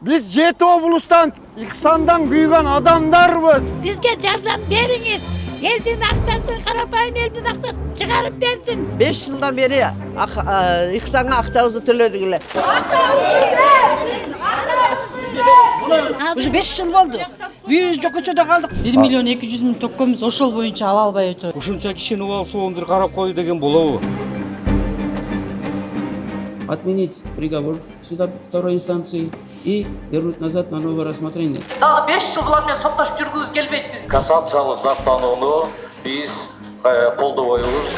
Biz жеті облыстан, İhsan'dan büyüyen adamlarız. Bizge yardım beriniz. Elden akçaсын, karapayın elden akçaсын çıkarıp versin. 5 yıldan beri İhsan'a akçamızı төлödük. Уже 5 yıl oldu. Biz jokoçoda kaldık. 1 milyon 200 bin tokkomuz ошол боюнча ала албай отур. Ушунча кишини алып соомдур карап кой деген болобу? Отменить приговор суда второй инстанции и вернуть назад на новое рассмотрение. Дагы 5 жыл булар менен соттошуп жүргүбүз келбейт биз. Кассациялык даттанууну биз колдобойбуз.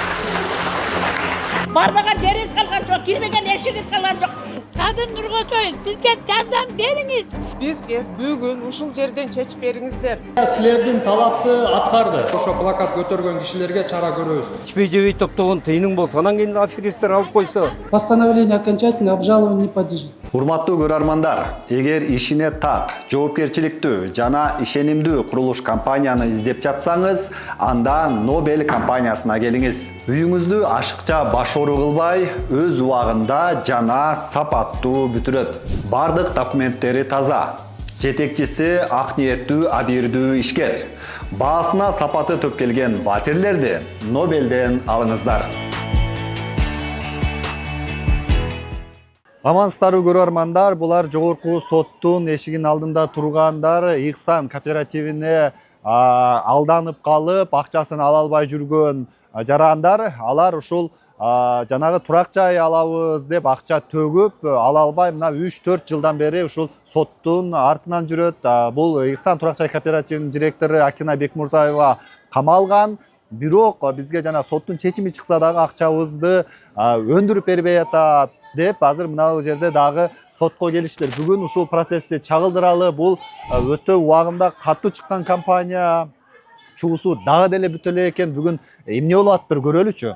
Барбаған жерiniz kalgan жоқ, kirmegen eşiniz kalgan жоқ. Sadır Nurgoçoy, bizge yardım beriniz. Бизге бүгүн ушул жерден чечип бериңиздер. Силердин талапты аткарды. Ошо плакат көтөргөн кишилерге чара көрөбүз. Ичпей жебей топтогон тыйының болсо, анан кийин аферисттер алып койсо. Постановление окончательно обжалованию не подлежит. Урматтуу көрөрмандар, эгер ишине так, жоопкерчиликтүү жана ишенимдүү курулуш компанияны издеп жатсаңыз, анда Nobel компаниясына келиңиз. Үйүңүздү ашыкча башору кылбай, өз убагында жана сапаттуу бүтүрөт. Бардык документтери таза. Жетекчиси ак ниеттүү, абийирдүү ишкер. Баасына сапаты төп келген батирлерди Nobelден алыңыздар. Амансыздарбы көрөрмандар, булар жогорку соттун эшигинин алдында тургандар. Ихсан кооперативине алданып калып, акчасын ала албай жүргөн жарандар. Алар ушул жанагы турак жай алабыз деп акча төгүп ала албай мына 3-4 жылдан бери ушул соттун артынан жүрөт. Бул Ихсан турак жай кооперативинин директору Акина Бекмурзаева камалган. Бирок бизге жана соттун чечими чыкса дагы акчабызды өндүрүп бербей атат деп азыр мына жерде дагы сотко келиштер. Бүгүн ушул процессти чагылдыралы. Бул өтө убагында катуу чыккан компания чуусу дагы деле бүтө эле экен. Бүгүн эмне болуп атыптыр көрөлүчү.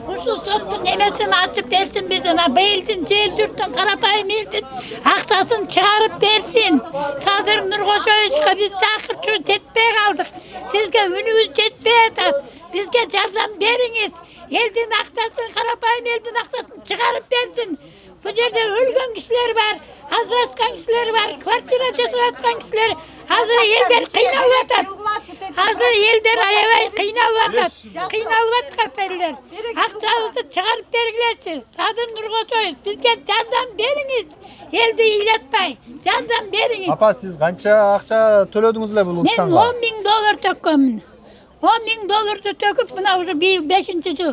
Uşul sottun emesini açıp versin bize. Beyildin, celdürttün, karapayın eltin, aktasın çağırıp versin. Sadır Nurgoçoy'uşka biz çakırtırın tetmeye kaldık. Sizge ünümüz tetmeye atar. Bizge yardım veriniz. Eldin aktasın, karapayın eldin aktasın çıkarıp versin. Bu yerde ölgen kişiler var, azıratkan kişiler var, kvartira cesuratkan kişiler. Hazır elder kıynalıvatat. Hazır elder ayavay kıynalıvatat. Kıynalıvatat eller. Akçağızı çıkarıp vergilerçi. Sadır Nurgoçoy, bizge yardım veriniz. Elde iyiletmey, yardım veriniz. Apa siz kança akça төлөдүңүз эле бул Ben Ihsanга? $10.000 töküm. $10.000 töküp buna уже 5-ci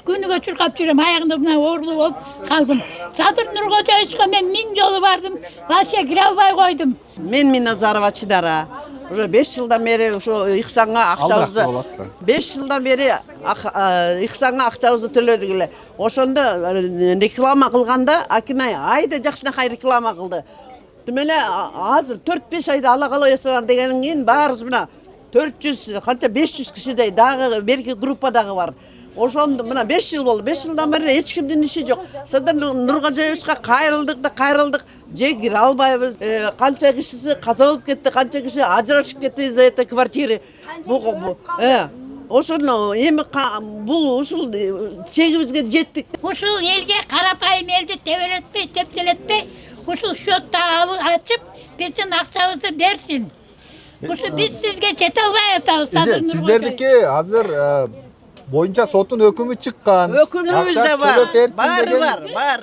günü götürüp жүрөм. Ayağında buna oğurlu olup kaldım. Sadır Nurgoçoy'uşka ben 1000 жолу бардым. Вообще кире албай койдум. Мен Миназарова Чидара. Уже 5 yıldan beri ошо Ихсанга акчабызды 5 yıldan beri Ихсанга акчабызды төлөдүк эле. Ошондо реклама кылганда Акинай айда жакшынакай реклама кылды. Демеле азыр 4-5 айда ала калабыз бар дегенден кийин баарыбыз мына 400 канча 500 кишидей дагы берки группа дагы бар. Ошондо мына 5 yıl болду. 5 yılдан бери эч кимдин иши жок. Садар Нургожоевичка кайрылдык, же кире албайбыз. Канча кишиси каза болуп кетти, канча киши ажырашып кетти из-за этой квартиры. Ошондо эми бул ушул чегибизге жеттик. Ушул элге карапайым элди тебелетпей, тептелетпей, ушул счетта ачып, биздин акчабызды берсин. Ушул биз сизге жете албай атабыз. Сиздердики азыр боюнча соттун өкүмү чыккан. Өкүмүбүз да бар.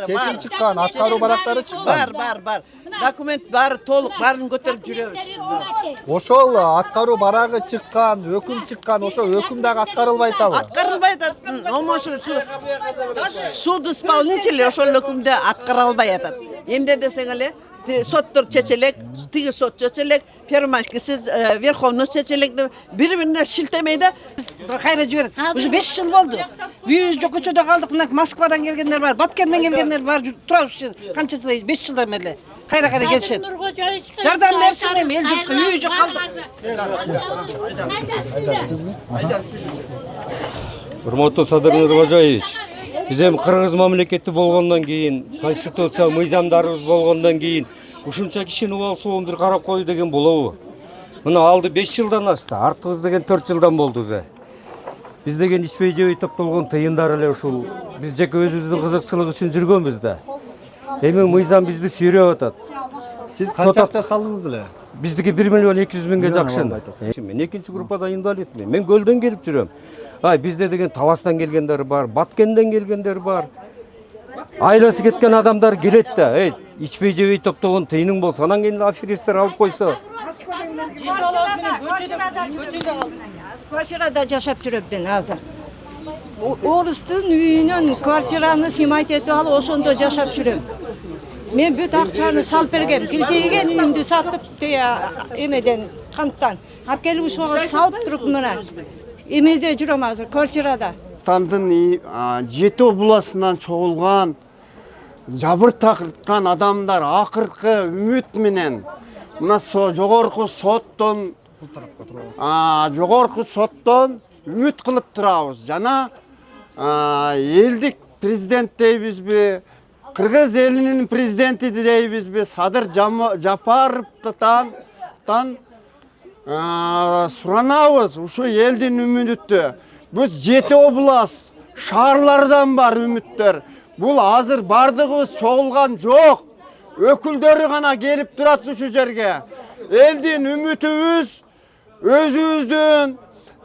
Чечим чыккан, аткаруу барактары чыккан. Бар. Документ баары толук, баарын көтөрүп жүрөбүз. Ошол аткаруу барагы чыккан, өкүм чыккан, ошо өкүм дагы аткарылбай атабы? Аткарылбай атат. Суд исполнители ошол өкүмдү аткара албай атат. Эмне десең эле, соттор чечелек, тиги сот чечелек, Первомайскisi Верховный чечелек деп бири-бирине шилтемей да Кайра жибер. Уже 5 жыл болду. Биз жокочода калдык. Мына Москвадан келгендер бар, Баткенден келгендер бар. Тура ушул канча жыл, 5 жылдан бери. Кайра келишет. Жардам берсин эми, эл жокко, үй жок калдык. Урматтуу Садыр Нургожоевич, биз эми кыргыз мамлекети болгондон кийин, конституция мыйзамдарыбыз болгондон кийин ушунча кишини алып соомдур карап кой деген болобу? Мына алды 5 жылдан ашты. Артыбыз деген 4 жылдан болды уже. Biz деген ичпей жебей топтолгон тыйындар эле ушул. Биз жеке өзүбүздүн кызыкчылык үчүн жүргөнбүз да. Эми мыйзам бизди сүйрөп атат. Сиз канча акча салдыңыз эле? Биздики 1 миллион 200 миңге жакшын. Мен экинчи группада инвалидмин. Мен көлдөн келип жүрөм. Бизде деген Таластан келгендер бар, Баткенден келгендер бар. Айласы кеткен адамдар келет да. Ичпей жебей топтогон тыйының болсо, анан кийин аферисттер алып койсо. Квартирада жашап жүрөмүн азыр. Орустун үйүнөн квартираны сыймайт этип алып, ошондо жашап жүрөм. Мен бүт акчаны салып бергем. Килтейген үйүмдү сатып, эмеден, канттан. Алып келип ошого салып туруп мына. Эмеде жүрөм азыр квартирада. Тандын 7 обласынан чогулган жабыр тарткан адамдар акыркы үмүт менен мына жогорку соттон үмүт кылып турабыз. Жана элдик президент дейбизби, кыргыз элинин президенти дейбизби, Садыр Жапаровдон суранабыз ушу элдин үмүтү. Biz 7 облас шаарлардан бар үміттер. Бұл азыр бардығыбыз çoğulgan жоқ. Өкілдері ғана келіп тұрат ушу жерге. Елдин үмітіміз өзіміздің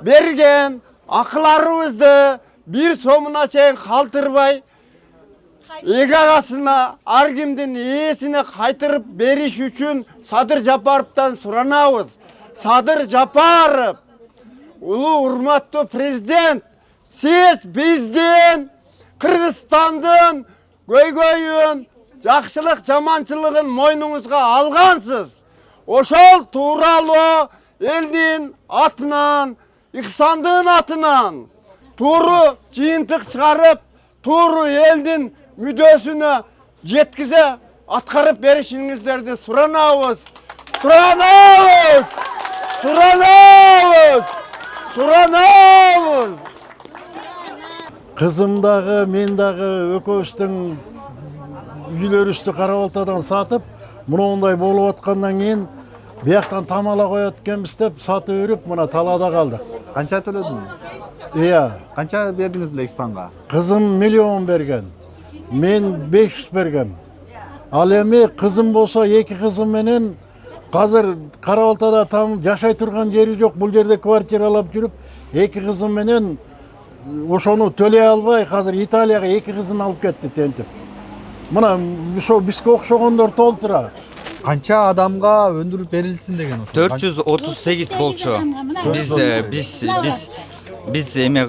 берген ақыларымызды bir сомуна чейин калтырбай эки агасына ар кимдин ээсине кайтырып бериш үчүн Садыр Жапаровдон суранабыз. Садыр Жапаров, улуу урматтуу президент, сиз биздин Кыргызстандын көйгөйүн, жакшылык жаманчылыгын мойнуңузга алгансыз. Ошол тууралуу элдин атынан, Ихсандын атынан тууру жыйынтык чыгарып, тууру элдин мүдөөсүнө жеткизе аткарып беришиңиздерди суранабыз. Kızım dağı, men dağı ököbүздүн үйлөрүбүздү Кара-Балтадан сатып, мындай болуп аткандан кийин бияктан тамала коет экенбиз деп сатып өрүп, мына талаада калдык. Канча төлөдүң? Iya. Канча бердиңиз эле Ихсанга? Kızım миллион берген. Мен 500 берген. Ал эми кызым болсо, эки кызым менен Қазір Кара-Балтада там жашай турган жери жок, бул жерде квартиралап жүрүп, эки кызым менен ошону төлөй албай, қазір Италияга эки кызын алып кетти тентип. Мына ошо бизге окшогондор толтура. Канча адамга өндүрүп берилсин деген ошо? 438 болчу. Биз эме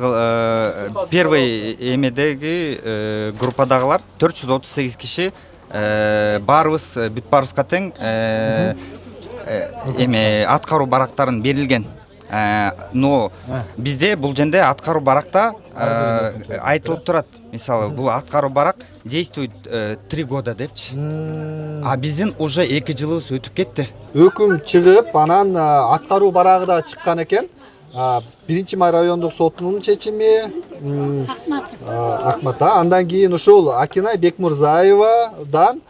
первый эмедеги группадагылар 438 киши барыбыз бүт барыбызга тең эме аткаруу барактарын берилген. Но бизде бул жерде аткаруу баракта айтылып турат. Мисалы, бул аткаруу барак действует 3 года депчи. А биздин уже 2 жылыбыз өтүп кетти. Өкүм чыгып, анан аткаруу барагы да чыккан экен. 1-Май райондук сотунун чечими Акматта. Андан кийин ушул Акинай Бекмурзаевадан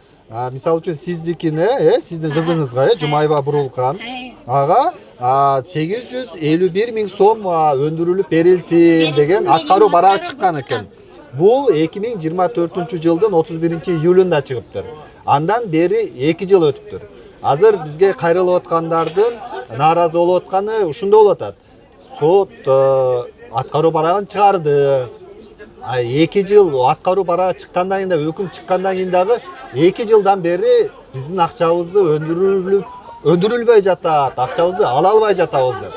мисалы үчүн сиздикине, сиздин кызыңызга, Жумаева Бурулкан ага 851 миң сом өндүрүлүп берилсин деген аткаруу барагы чыккан экен. Бул 2024 жылдын 31 июлунда чыгыптыр. Андан бери 2 жыл өтүптүр. Азыр бизге кайрылып аткандардын нааразы болуп атканы ушунда болуп атат. Сот аткаруу барагын чыгарды. 2 жыл аткаруу барагы чыккандан кийин да, өкүм чыккандан кийин дагы 2 жылдан бери биздин акчабызды өндүрүлбөй жатат, акчабызды ала албай жатабыз деп.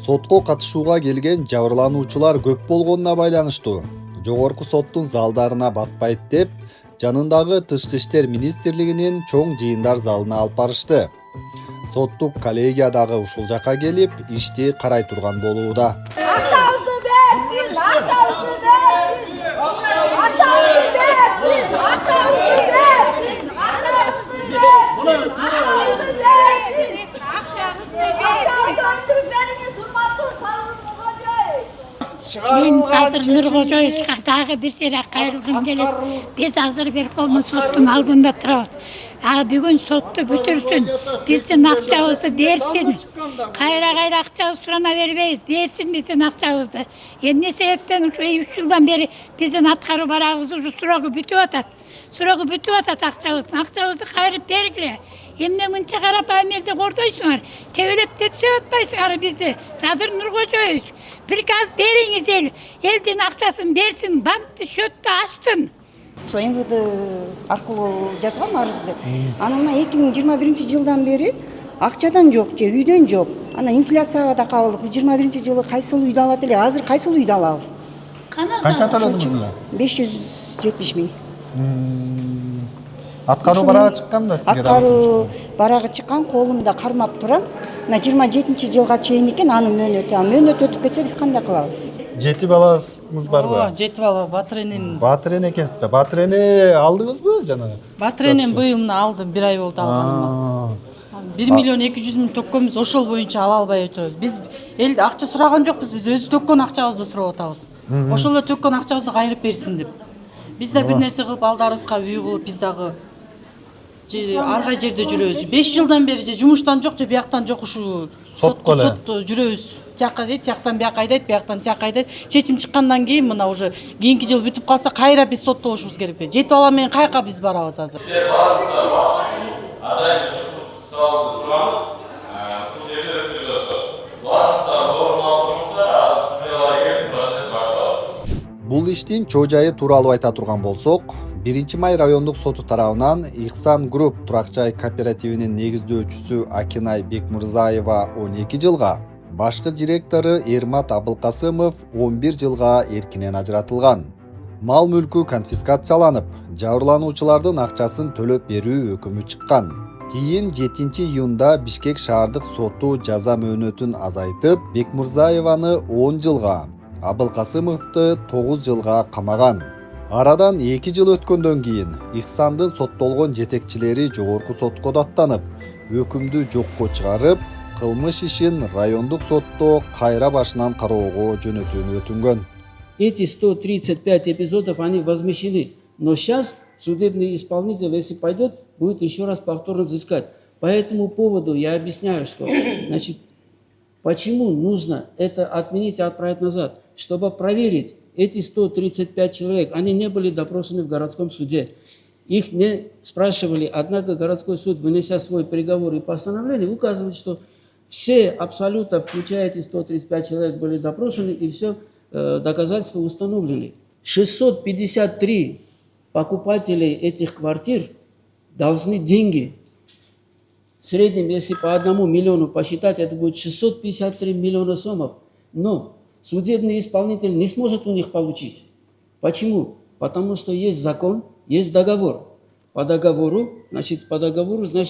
Сотко катышууга келген жабырлануучулар көп болгонуна байланыштуу жогорку соттун залдарына батпайт деп, жанындагы Тышкы иштер министрлигинин чоң жыйындар залына алып барышты. Соттук коллегия дагы ушул жака келип, ишти карай турган болууда. Акчабызды берсин! Акчабызды берсин! Акчабызды берсин! Акчабызды берсин! Акчабызды берсин! Акчабызды берсин! Акчабызды берсин! Урматтуу Мен Садыр Нуркожоевичке дагы бир сыйра кайрылгым келет. Биз азыр Верховный соттун алдында турабыз. Бүгін сотты бүтірсін, біздің ақшабызды берсін. Қайра ақшабыз сұрана бербейіз, берсін біздің ақшабызды. Не себептен 3 жылдан бері біздің атқару барағыз сұрағы бүтіп атат. Сұрағы бүтіп атат ақшабызды қайрып бергіле. Емне мұнша қарапайым елді қордойсыңар, тебелеп тетсе атпайсыңар бізді. Садыр Нұрғожаевич, приказ беріңіз елдің ақшасын берсін, банкты, счетты ашсын. Ошо МВД аркылуу жазгам арызды. Анан 2021 жылдан бери акчадан жок же үйдөн жок. Ана инфляцияга да кабылдык. Биз 21 жылы кайсыл үйдү алат эле, азыр кайсыл үйдү алабыз? Канча төлөдүңүз? 570 миң. Аткаруу барагы чыккан да сизге? Аткаруу барагы чыккан, колумда кармап турам. 27 жылга чейин экен анын мөөнөтү. Мөөнөт өтүп кетсе биз кандай кылабыз? 7 балаңыз барбы? 7 бала, батыр энем. Батыр эне экенсиз. Батыр эне алдыңызбы жана? Батыр энем быйыл мына алдым, 1 ай болду алганыма. 1 миллион 200 миң төккөнбүз, ошол боюнча ала албай өтөбүз. Биз элди акча сураган жокпуз, биз өзү төккөн акчабызды сурап атабыз. Ошол эле төккөн акчабызды кайрып берсин деп. Биз да бир нерсе кылып алдарыбызга үй кылып, биз дагы ар кай жерде жүрөбүз. 5 жылдан бери же жумуштан жок, же бияктан жок ушу сотто жүрөбүз. Жакка дейт, жактан бияка айдайт, бияктан жакка айдайт. Чечим чыккандан кийин мына уже кийинки жыл бүтүп калса кайра биз сотто болушубуз керек. 7 бала менен каяка биз барабыз азыр? Бул иштин чоо жайы тууралуу айта турган болсок, 1 май райондук соту тарабынан Ихсан Групп турак жай кооперативинин негиздөөчүсү Акинай Бекмырзаева 12 жылга, башкы директору Эрмат Абылкасымов 11 жылга эркинен ажыратылган. Мал мүлкү конфискацияланып, жабырлануучулардын акчасын төлөп берүү өкүмү чыккан. Кийин 7 июнда Бишкек шаардык соту жаза мөөнөтүн азайтып, Бекмурзаеваны 10 жылга, Абылкасымовду 9 жылга камаган. Арадан 2 жыл өткөндөн кийин Ихсандын соттолгон жетекчилери жогорку сотко даттанып, өкүмдү жокко чыгарып, кылмыш ишин райондук сотто кайра башынан кароого жөнөтүүнү өтүнгөн. Эти 135 эпизодов, они возмещены. Но сейчас судебный исполнитель, если пойдет, будет еще раз повторно взыскать. По этому поводу я объясняю, что, значит, почему нужно это отменить и отправить назад. Чтобы проверить, эти 135 человек, они не были допрошены в городском суде. Их не спрашивали, однако городской суд, вынеся свой приговор и постановление, указывает, что все абсолютно, включая эти 135 человек, были допрошены и все доказательства установлены. 653 покупателей этих квартир должны деньги. В среднем, если по 1 миллиону посчитать, это будет 653 миллиона сомов. Но судебный исполнитель не сможет у них получить. Почему? Потому что есть закон, есть договор. По договору, значит,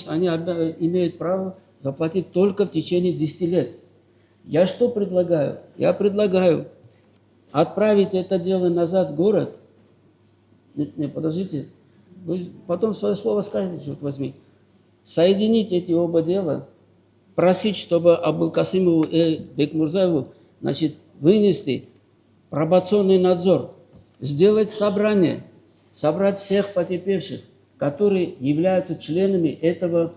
они имеют право заплатить только в течение 10 лет. Я что предлагаю? Я предлагаю отправить это дело назад в город. Не, подождите. Вы потом свое слово скажете, черт возьми. Соединить эти оба дела, просить, чтобы Абылкасымову и Бекмурзаеву, значит, вынести пробационный надзор, сделать собрание, собрать всех потерпевших, которые являются членами этого,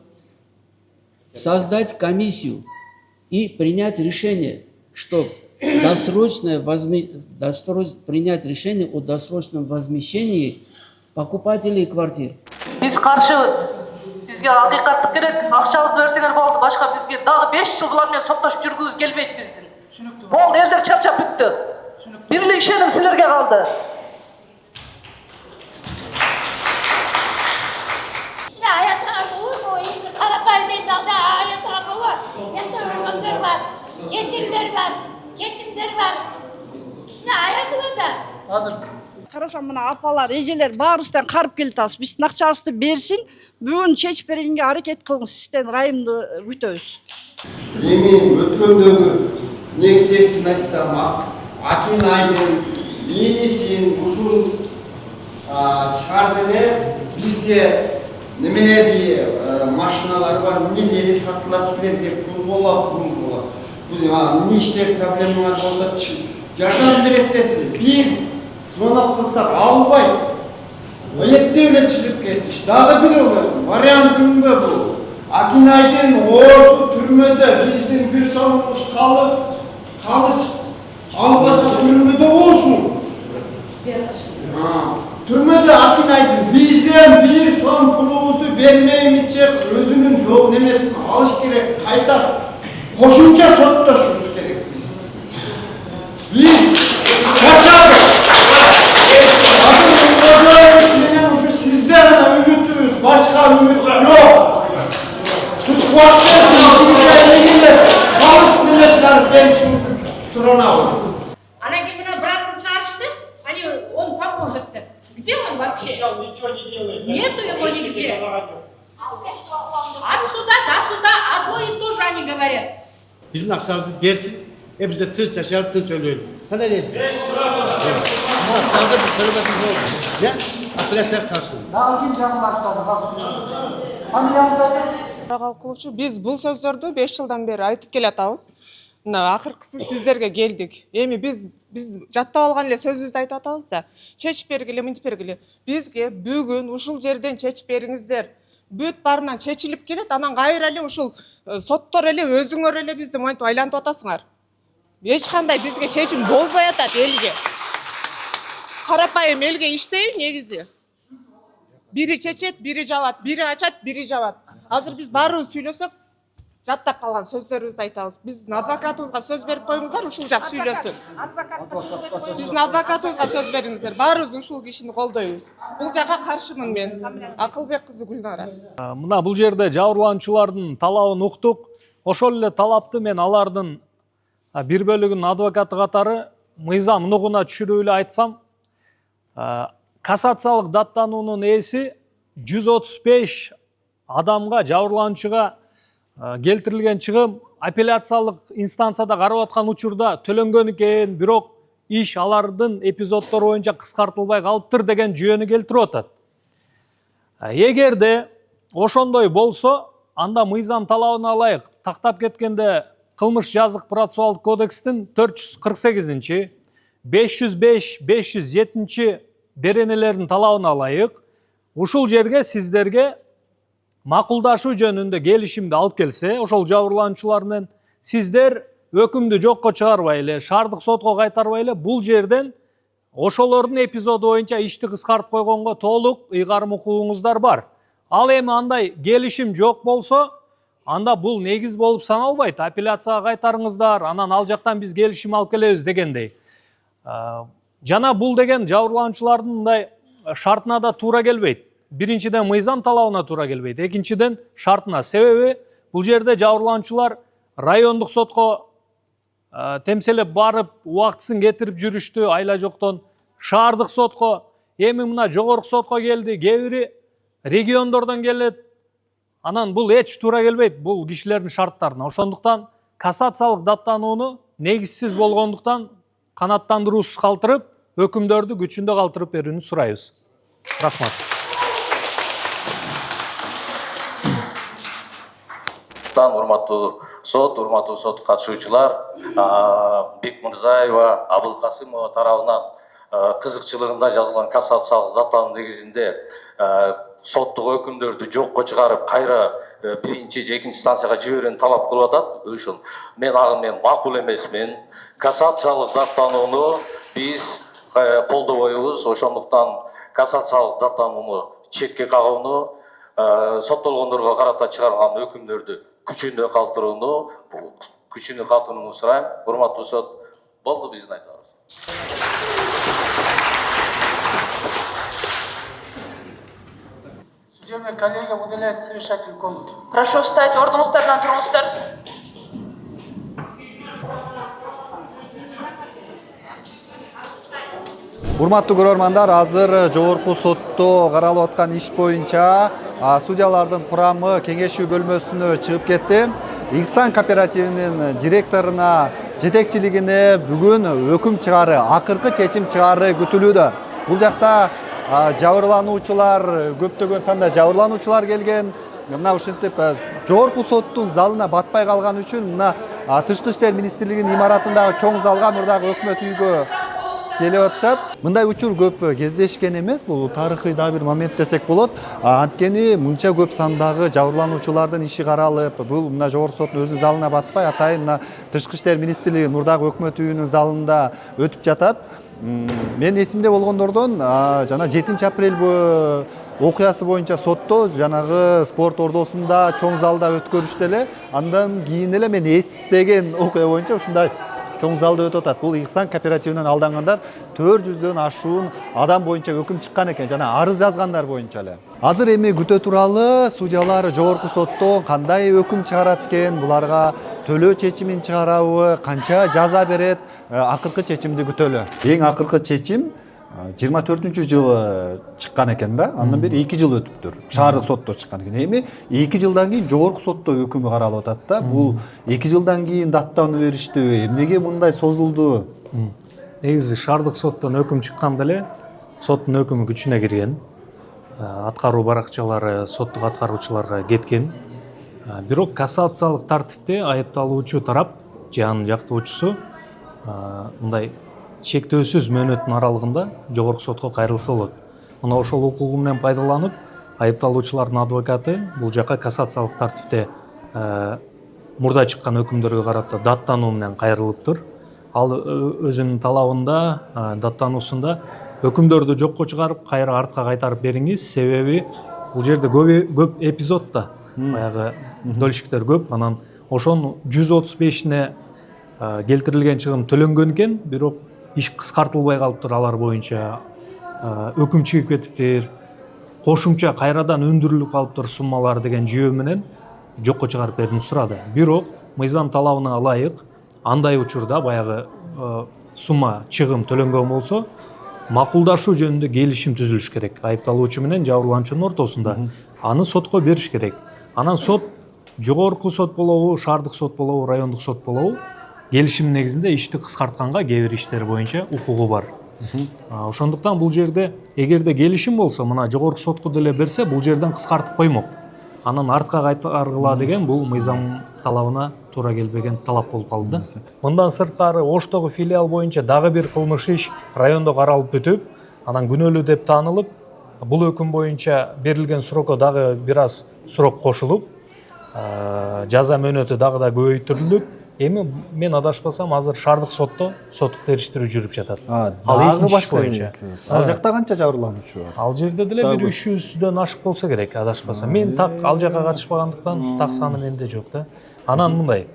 создать комиссию и принять решение, что принять решение о досрочном возмещении покупателей квартир. Biz karşıyız. Bizge hakikatlik gerek. Akçamızı verseniz boldu. Başka bizge daha 5 yıl bulan men soktaşıp жүргүбүз келбейт биздин. Болду, elder çarçap бүттü. Birlik işenim sizlerge kaldı. Yine hayatına bulur mu? Yine Karabay Meydan'da hayatına bulur. Yine ölümler var, yetimler var, yetimler var. Yine hayatına da. Hazır. Карасам мына апалар, эжелер баарыбыздан карып келатабыз. Биздин акчабызды берсин, бүгүн чечип бергенге аракет кылыңыз. Сизден райымды күтөбүз. Эми өткөндөгү нерсесин айтсам, Акинайдын ийнисин ушул чыгарды эле бизге немелерди машиналар бар, эмнелери сатылат силер деп бул болот. Эмне иштеп проблемаңар болсо жардам берет деп бир звонок кылсак албайт. Oyette bile çıkıp gitmiş. Daha bir varyantım da bu. Akinay'ın ordu türmede bizim bir sonumuz kalış albasa türmede olsun. Türmede Akinay'ın bizden bir son pulumuzu vermeye gidecek özünün yok nemesini alış gerek kayda koşunca sottaşırız gerek biz. Biz kaçalım. Sizden ümitliyiz. Başka ümit yok. Tutkuatlasın. İşimizden ilgili kalıs demeçler gelişimizi sıranavız. Она именно обратно чаршты, они, он поможет. Где он вообще? Ничего не делает. Нету его нигде. От сюда до сюда одно и то же они говорят. Bizim aksamızı versin. Biz de tınç yaşayalım, tınç ölelim. Sen ne dersin? Ama aksamızda bir tırmadığımız oldu. Ne? Aplasyon karşılığı. Daha kim canlılaştırdı? Familiyanızda айтасыз? Кылчу биз бул сөздөрдү 5 жылдан бери айтып келатабыз. Мына акыркысы сиздерге келдик. Эми биз жаттап алган эле сөзүбүздү айтып атабыз да. Чечип бергиле, мынтип бергиле. Бизге бүгүн ушул жерден чечип бериңиздер. Бүт барынан чечилип келет, анан кайра эле ушул соттор эле өзүңөр эле бизди монтип айлантып атасыңар. Эч кандай бизге чечим болбой атат элге. Карапайым элге иштейби негизи. Бири чечет, бири жабат, бири ачат, бири жабат. Азыр биз баарыбыз сүйлөсөк, жаттап калган сөздөрүбүздү айтабыз. Биздин адвокатыбызга сөз берип коюңуздар, ушул жак сүйлөсүн. Биздин адвокатыбызга сөз бериңиздер. Баарыбыз ушул кишини колдойбуз. Бул жака каршымын мен. Акылбек кызы Гүлнара. Мына бул жерде жабырлануучулардын талабын уктук. Ошол эле талапты мен алардын бир бөлүгүнүн адвокаты катары мыйзам нугуна түшүрүп эле айтсам, кассациялык даттануунун ээси 135 адамга, жабырлануучуга келтирилген чыгым апелляциялык инстанцияда карап аткан учурда төлөнгөн экен, бирок иш алардын эпизоддору боюнча кыскартылбай калыптыр деген жүйөнү келтирип атат. Эгерде ошондой болсо, анда мыйзам талабына ылайык тактап кеткенде кылмыш жазык процессуалдык кодекстин 448, 505, 507 беренелердин талабына ылайык ушул жерге сиздерге макулдашуу жөнүндө келишимди алып келсе, ошол жабырлануучулар менен сиздер өкүмдү жокко чыгарбай эле, шаардык сотко кайтарбай эле бул жерден ошолордун эпизоду боюнча ишти кыскартып койгонго толук ыйгарым укугуңуздар бар. Ал эми андай келишим жок болсо, анда бул негиз болуп саналбайт. Апелляцияга кайтарыңыздар, анан ал жактан биз келишим алып келебиз дегендей. Жана бул деген жабырлануучулардын мындай шартына да туура келбейт. Биринчиден мыйзам талабына туура келбейт. Экинчиден шартына. Себеби бул жерде жабырлануучулар райондук сотко темселеп барып, убактысын кетирип жүрүштү, айла жоктон. Шаардык сотко, эми мына жогорку сотко келди, кээ бири региондордон келет. Анан бул эч туура келбейт бул кишилердин шарттарына. Ошондуктан кассациялык даттанууну негизсиз болгондуктан канаттандыруусуз калтырып, өкүмдөрдү күчүндө калтырып берүүнү сурайбыз. Рахмат. Урматтуу сот катышуучулар, Бекмырзаева, Абылкасымова тарабынан кызыкчылыгында жазылган кассациялык даттануу негизинде соттук өкүмдөрдү жокко чыгарып, кайра биринчи же экинчи станцияга жиберүүнү талап кылып атат. Ошол мен макул эмесмин. Кассациялык даттанууну биз колдобойбуз. Ошондуктан кассациялык даттанууну четке кагууну, соттолгондорго карата чыгарылган өкүмдөрдү күчүндө калтырууну сурайм. Урматтуу сот, болду биздин айтабыз. Судебный коллега уделяет совещательный комнату. Прошу встать, ордуңуздардан туруңуздар. Урматтуу көрөрмандар, азыр жогорку сотто каралып аткан иш боюнча судьялардын курамы кеңешүү бөлмөсүнө чыгып кетти. Ихсан кооперативинин директоруна жетекчилигине бүгүн өкүм чыгары, акыркы чечим чыгары күтүлүүдө. Бул жакта жабырлануучулар, көптөгөн санда жабырлануучулар келген. Мына ушинтип жогорку соттун залына батпай калган үчүн мына Тышкы иштер министрлигинин имаратындагы чоң залга, мурдагы өкмөт үйгө келип атышат. Мындай учур көп кездешкен эмес, бул тарыхый да бир момент десек болот. Анткени мынча көп сандагы жабырлануучулардын иши каралып, бул мына жогорку соттун өзүнүн залына батпай, атайын мына Тышкы иштер министрлиги Нурдагы өкмөт үйүнүн залында өтүп жатат. Мен эсимде болгондордон жана 7-апрель окуясы боюнча сотто жанагы спорт ордосунда чоң залда өткөрүштү эле. Андан кийин эле мен эстеген окуя боюнча ушундай чоң залда өтүп атат. Бул Ихсан кооперативинен алдангандар 400дөн ашуун адам боюнча өкүм чыккан экен, жана арыз жазгандар боюнча эле. Азыр эми күтө туралы судьялар жогорку сотто кандай өкүм чыгарат экен, буларга төлөө чечимин чыгарабы, канча жаза берет, акыркы чечимди күтөлү. Эң акыркы чечим 24-жылы чыккан экен да, андан бери 2 жыл өтүптүр. Шаардык сотто чыккан экен. Эми 2 жылдан кийин жогорку сотто өкүмү каралып атат да. Бул 2 жылдан кийин даттануу бериштиби? Эмнеге мындай созулду? Негизи шаардык соттон өкүм чыкканда эле соттун өкүмү күчүнө кирген. Аткаруу баракчалары соттук аткаруучуларга кеткен. Бирок кассациялык тартипте айыпталуучу тарап же анын жактоочусу мындай чектөөсүз мөөнөттүн аралыгында жогорку сотко кайрылса болот. Мына ошол укугу менен пайдаланып, айыпталуучулардын адвокаты бул жака кассациялык тартипте мурда чыккан өкүмдөргө карата даттануу менен кайрылыптыр. Ал өзүнүн талабында, даттануусунда өкүмдөрдү жокко чыгарып, кайра артка кайтарып бериңиз, себеби бул жерде көп эпизод да, баягы дольщиктер көп, анан ошонун 135-ине келтирилген чыгым төлөнгөн экен, бирок иш кыскартылбай калыптыр алар боюнча. Өкүм чыгып кетиптир. Кошумча кайрадан өндүрүлүп калыптыр суммалар деген жүйө менен жокко чыгарып берүүнү сурады. Бирок мыйзам талабына ылайык андай учурда баягы сумма чыгым төлөнгөн болсо, макулдашуу жөнүндө келишим түзүлүш керек. Айыпталуучу менен жабырлануучунун ортосунда. Аны сотко бериш керек. Анан сот жогорку сот болобу, шаардык сот болобу, райондук сот болобу, келишим негизинде ишти кыскартканга кээ бир иштер боюнча укугу бар. Ошондуктан бул жерде эгерде келишим болсо, мына жогорку сотко деле берсе, бул жерден кыскартып коймок. Анан артка кайтаргыла деген бул мыйзам талабына туура келбеген талап болуп калды да. Мындан сырткары Оштогу филиал боюнча дагы бир кылмыш иш райондо каралып бүтүп, анан күнөөлүү деп таанылып, бул өкүм боюнча берилген срокко дагы бир аз срок кошулуп, жаза мөөнөтү дагы да көбөйтүрүлүп, эми мен адашпасам азыр шаардык сотто соттук териштирүү жүрүп жатат. Дагы башка боюнча. Ал жакта канча жабырлануучу бар? Ал жерде деле бир 300дөн ашык болсо керек, адашпасам. Мен так ал жака катышпагандыктан так саны менде жок да. Анан мындай.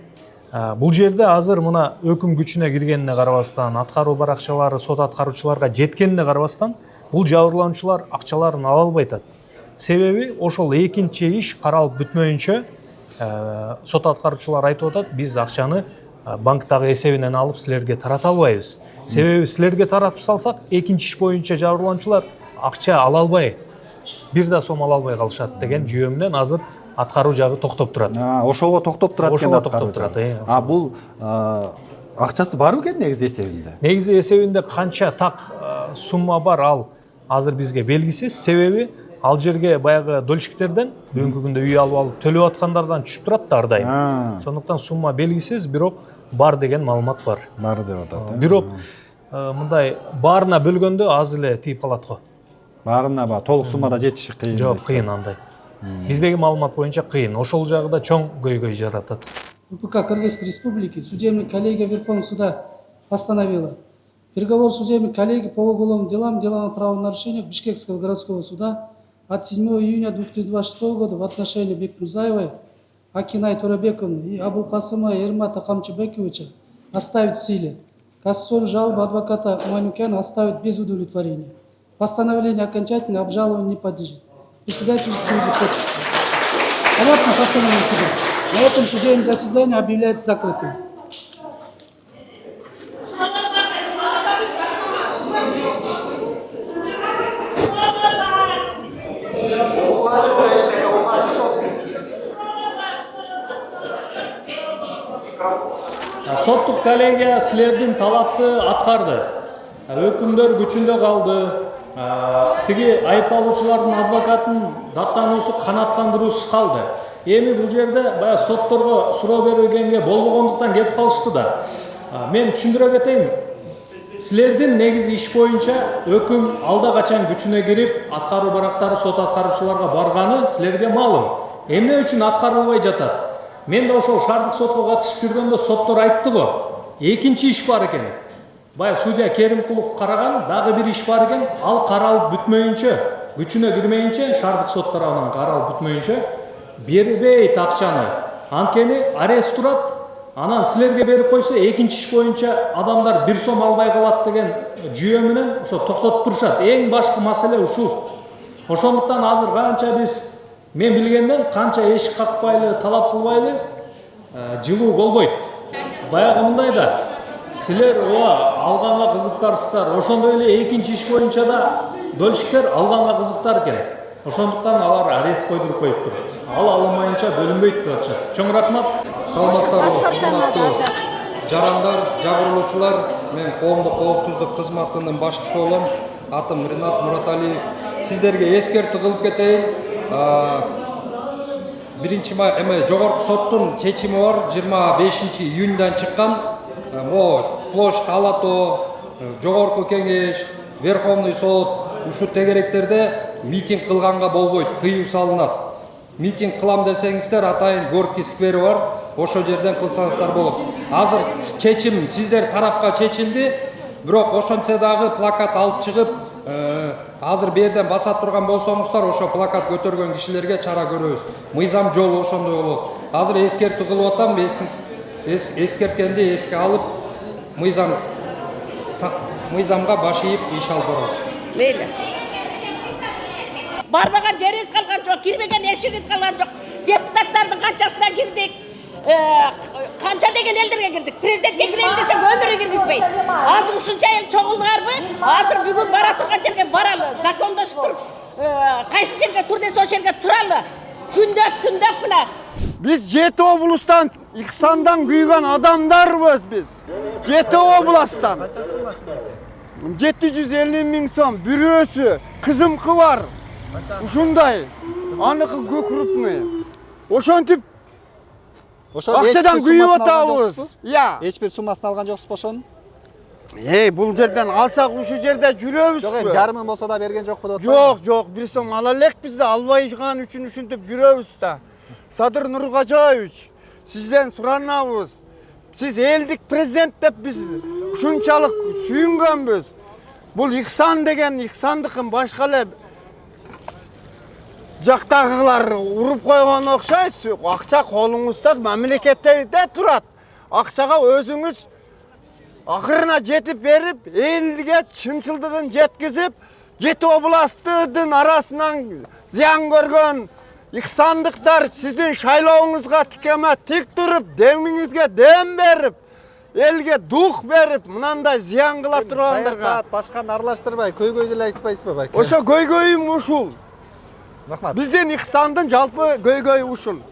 Бул жерде азыр мына өкүм күчүнө киргенине карабастан, аткаруу баракчалары сот аткаруучуларга жеткенине карабастан, бул жабырлануучулар акчаларын ала албай атат. Себеби ошол экинчи иш каралып бүтмөйүнчө сот аткаруучулар айтып атат, биз акчаны банктагы эсебинен алып силерге тарата албайбыз. Себеби силерге таратып салсак, экинчи иш боюнча жабырлануучулар акча ала албай, бир да сом ала албай калышат деген жүйө менен азыр аткаруу жагы токтоп турат. Ошого токтоп турат экен аткаруу. Бул акчасы бар экен негизи эсебинде? Негизи эсебинде канча так сумма бар, ал азыр бизге белгисиз. Себеби ал жерге баягы дольщиктерден бүгүнкү күндө үй алып төлөп аткандардан түшүп турат да ар дайым. Сондуктан сумма белгисиз, бирок бар деген маалымат бар. Бар деп атат. Бирок мындай баарына бөлгөндө аз эле тийип калат го. Баарына толук суммада жетиши кыйын. Жок, кыйын андай. Биздеги маалымат боюнча кыйын. Ошол жагы да чоң көйгөй жаратат. УПК Кыргызской Республики, судебная коллегия Верховного суда постановила приговор судебной коллегии по уголовным делам о правонарушениях Бишкекского городского суда от 7 июня 2026 года в отношении Бекмурзаевой, Акинай Турабековны и Абулкасыма Ермата Камчыбековича оставить в силе. Кассационную жалобу адвоката Манюкяна оставить без удовлетворения. Постановление окончательно обжалованию не подлежит. Председатель судьи подписи. Понятно постановление суда. На этом судебное заседание объявляется закрытым. Соттук коллегия силердин талапты аткарды. Өкүмдөр күчүндө калды. Тиги айыпталуучулардын адвокатын даттануусу канааттандыруусуз калды. Эми бул жерде баягы сотторго суроо берилгенге болбогондуктан кетип калышты да. Мен түшүндүрө кетейин. силердин негизи иш боюнча өкүм алда качан күчүнө кирип, аткаруу барактары сот аткаруучуларга барганы силерге маалым. Эмне үчүн аткарылбай жатат? Мен да ошол шаардык сотко катышып жүргөндө соттор айтты го. Экинчи иш бар экен. Бая судья Керимкулов караган дагы бир иш бар экен. Ал каралып бүтмөйүнчө, күчүнө кирмейинче, шаардык сот тарабынан каралып бүтмөйүнчө бербейт акчаны. Анткени арест турат. Анан силерге берип койсо, экинчи иш боюнча адамдар 1 сом албай калат деген жүйө менен ошо токтотуп турушат. Эң башкы маселе ушул. Ошондуктан азыр канча биз мен билгенден канча эшик какпайлы, талап кылбайлы жылуу болбойт. Баягы мындай да, силер алганга кызыктарсыздар, ошондой эле экинчи иш боюнча да бөлшүктөр алганга кызыктар экен. Ошондуктан алар арест койдуруп коюптур. Ал алынмайынча бөлүнбөйт деп атышат. Чоң рахмат. Саламатсыздарбы, урматтуу жарандар, жабырлоочулар. Мен коомдук коопсуздук кызматынын башчысы болом. Атым Ринат Мураталиев. Сиздерге эскертүү кылып кетейин. Биринчи жогорку соттун чечими бар, 25 июньдан чыккан. Площадь Ала Тоо, жогорку кеңеш, Верховный сот ушу тегеректерде митинг кылганга болбойт, тыюу салынат. Митинг кылам десеңиздер, атайын Горький сквери бар, ошол жерден кылсаңыздар болот. Азыр чечим сиздер тарапка чечилди, бирок ошончо дагы плакат алып чыгып, азыр берден баса турган болсоңуздар, ошо плакат көтөргөн кишилерге чара көрөбүз. Мыйзам жолу ошондой болот. Азыр эскертүү кылып атам, эскерткенди эске алып, мыйзамга баш ийип иш алып барабыз. Мейли. Барбаган жериңиз калган жок, кирбеген эшигиңиз калган жок. Депутаттардын канчасына кирдик, канча деген элдерге кирдик. Президентке кирели десек өмүрү киргизбейт. Азыр ушунча эл чогулганарбы? Азыр бүгүн бара турган жерге баралы, закондошуп туруп, кайсы жерге тур десе ошол жерге туралы. Күндөп, түндөп мына. Биз 7 облустан, Ихсандан күйгөн адамдарбыз биз. 7 областан. 750 миң сом, бирөөсү, кызымкы бар. Ушундай, аныкы көкүрүпмү. Ошентип акчадан күйүп атабыз. Эч бир суммасын алган жоксуз ошонун? Бул жерден алсак ушу жерде жүрөбүз. Жок, жарым миң болсо да берген жокпу деп атпайбы? Жок, 1 сом ала элек биз да, албай жүргөн үчүн ушинтип жүрөбүз да. Садыр Нуркожоевич, сизден суранабыз. Сиз элдик президент деп биз ушунчалык сүйүнгөнбүз. Бул Ихсан деген Ихсандыкын башка эле жактагылар уруп койгон окшойсуз. Акча колуңузда, мамлекетте турат. Акчага өзүңүз акырына жетип берип, элге чынчылдыгын жеткизип, 7 областтын арасынан зыян көргөн Ихсандыктар сиздин шайлооңузга тикеме тик туруп, демиңизге дем берип, элге дух берип, мынандай зыян кыла тургандарга башканы аралаштырбай, көйгөй деле айтпайсызбы байке? Ошо көйгөйүм ушул. Рахмат. Биздин Ихсандын жалпы көйгөйү ушул.